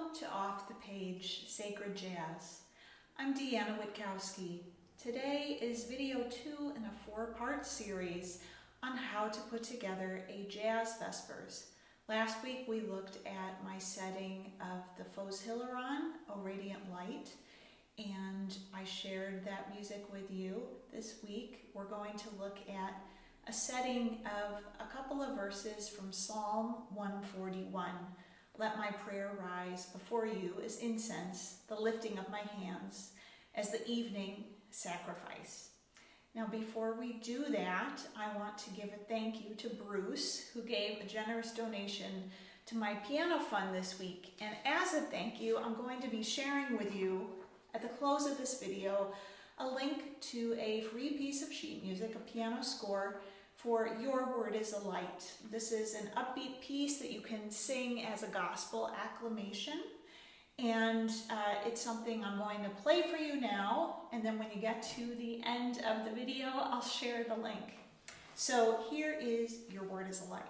Welcome to Off the Page Sacred Jazz. I'm Deanna Witkowski. Today is video 2 in a 4-part series on how to put together a Jazz Vespers. Last week we looked at my setting of the Fos Hilaron, O Radiant Light, and I shared that music with you. This week we're going to look at a setting of a couple of verses from Psalm 141. Let my prayer rise before you as incense, the lifting of my hands, as the evening sacrifice. Now, before we do that, I want to give a thank you to Bruce, who gave a generous donation to my piano fund this week. And as a thank you, I'm going to be sharing with you, at the close of this video, a link to a free piece of sheet music, a piano score, for Your Word is a Light. This is an upbeat piece that you can sing as a gospel acclamation, and it's something I'm going to play for you now, and then when you get to the end of the video, I'll share the link. So here is Your Word is a Light.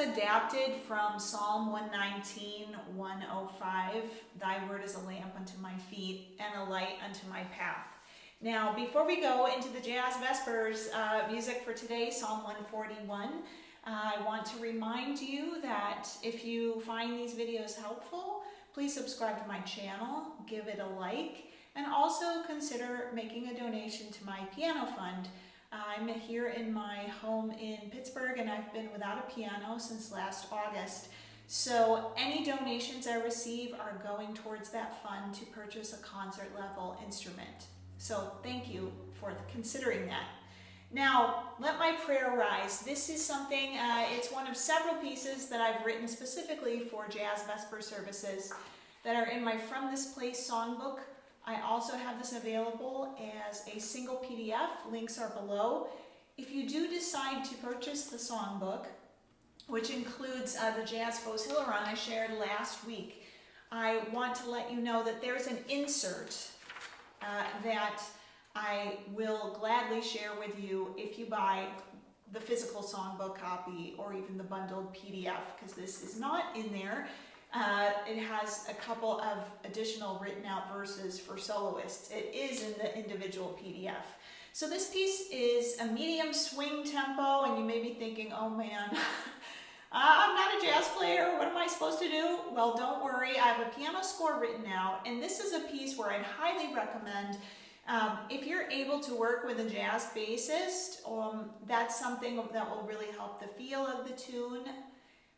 Adapted from Psalm 119, 105, Thy word is a lamp unto my feet and a light unto my path. Now, before we go into the Jazz Vespers music for today, Psalm 141, I want to remind you that if you find these videos helpful, please subscribe to my channel, give it a like, and also consider making a donation to my piano fund. I'm here in my home in Pittsburgh, and I've been without a piano since last August. So any donations I receive are going towards that fund to purchase a concert level instrument. So thank you for considering that. Now, Let My Prayer Rise. This is something, it's one of several pieces that I've written specifically for Jazz Vesper services that are in my From This Place songbook. I also have this available as a single PDF. Links are below. If you do decide to purchase the songbook, which includes the Jazz Fos Hilaron I shared last week, I want to let you know that there's an insert that I will gladly share with you if you buy the physical songbook copy or even the bundled PDF, because this is not in there. It has a couple of additional written out verses for soloists. It is in the individual PDF. So this piece is a medium swing tempo, and you may be thinking, oh man, I'm not a jazz player, what am I supposed to do? Well, don't worry, I have a piano score written out, and this is a piece where I'd highly recommend, if you're able to work with a jazz bassist, that's something that will really help the feel of the tune.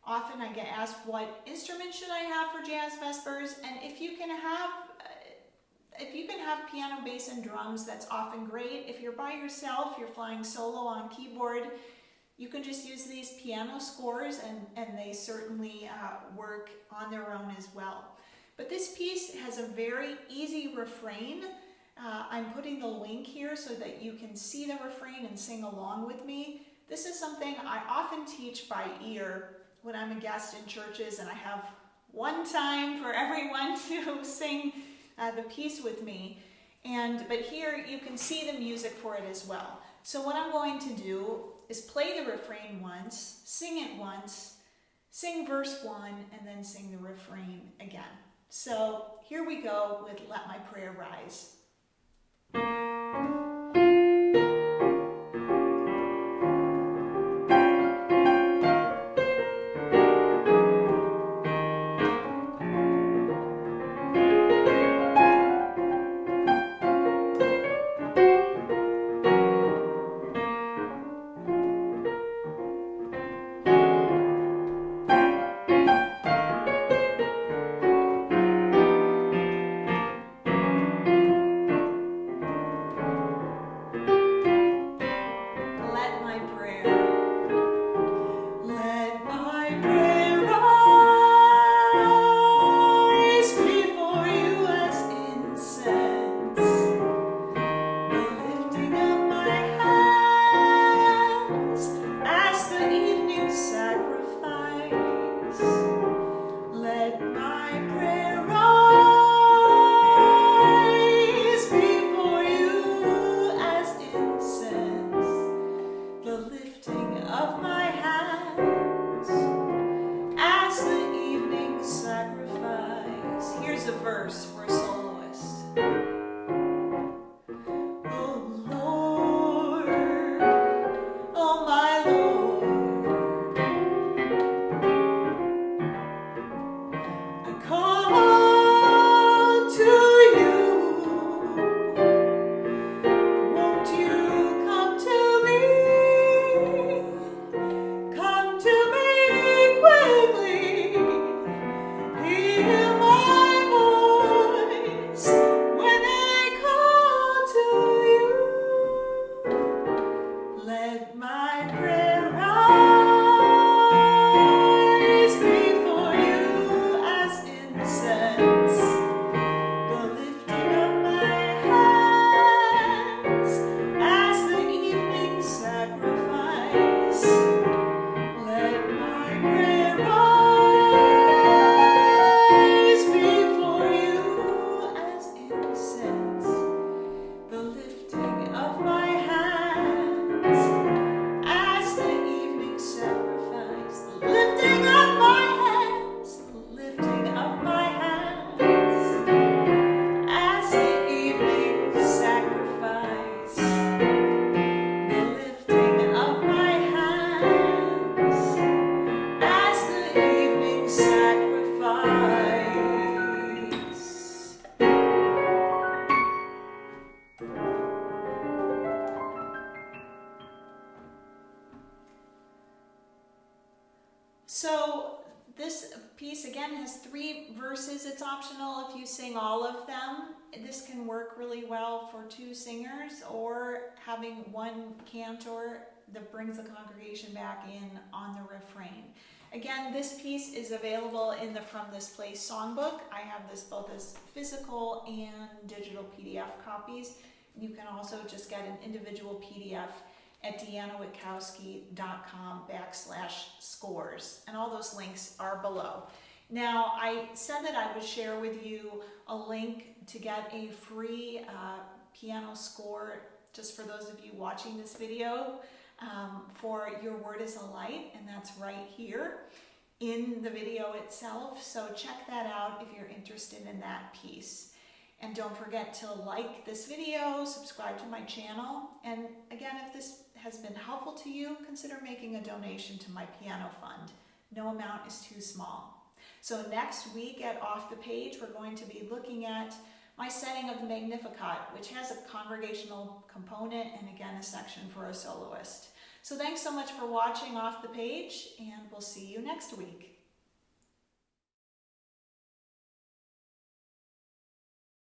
Often I get asked, what instrument should I have for Jazz Vespers? And if you can have piano, bass, and drums, that's often great. If you're by yourself, you're flying solo on keyboard, you can just use these piano scores, and they certainly work on their own as well. But this piece has a very easy refrain. I'm putting the link here so that you can see the refrain and sing along with me. This is something I often teach by ear when I'm a guest in churches, and I have one time for everyone to sing the piece with me. But here you can see the music for it as well. So what I'm going to do is play the refrain once, sing it once, sing verse 1, and then sing the refrain again. So here we go with Let My Prayer Rise. So this piece again has 3 verses. It's optional if you sing all of them. This can work really well for 2 singers, or having 1 cantor that brings the congregation back in on the refrain. Again, this piece is available in the From This Place songbook. I have this both as physical and digital PDF copies. You can also just get an individual PDF at deannawitkowski.com/scores. And all those links are below. Now, I said that I would share with you a link to get a free piano score, just for those of you watching this video, for Your Word is a Light, and that's right here in the video itself. So check that out if you're interested in that piece. And don't forget to like this video, subscribe to my channel, and again, if this has been helpful to you, consider making a donation to my piano fund. No amount is too small. So next week at Off the Page, we're going to be looking at my setting of the Magnificat, which has a congregational component and again a section for a soloist. So thanks so much for watching Off the Page, and we'll see you next week.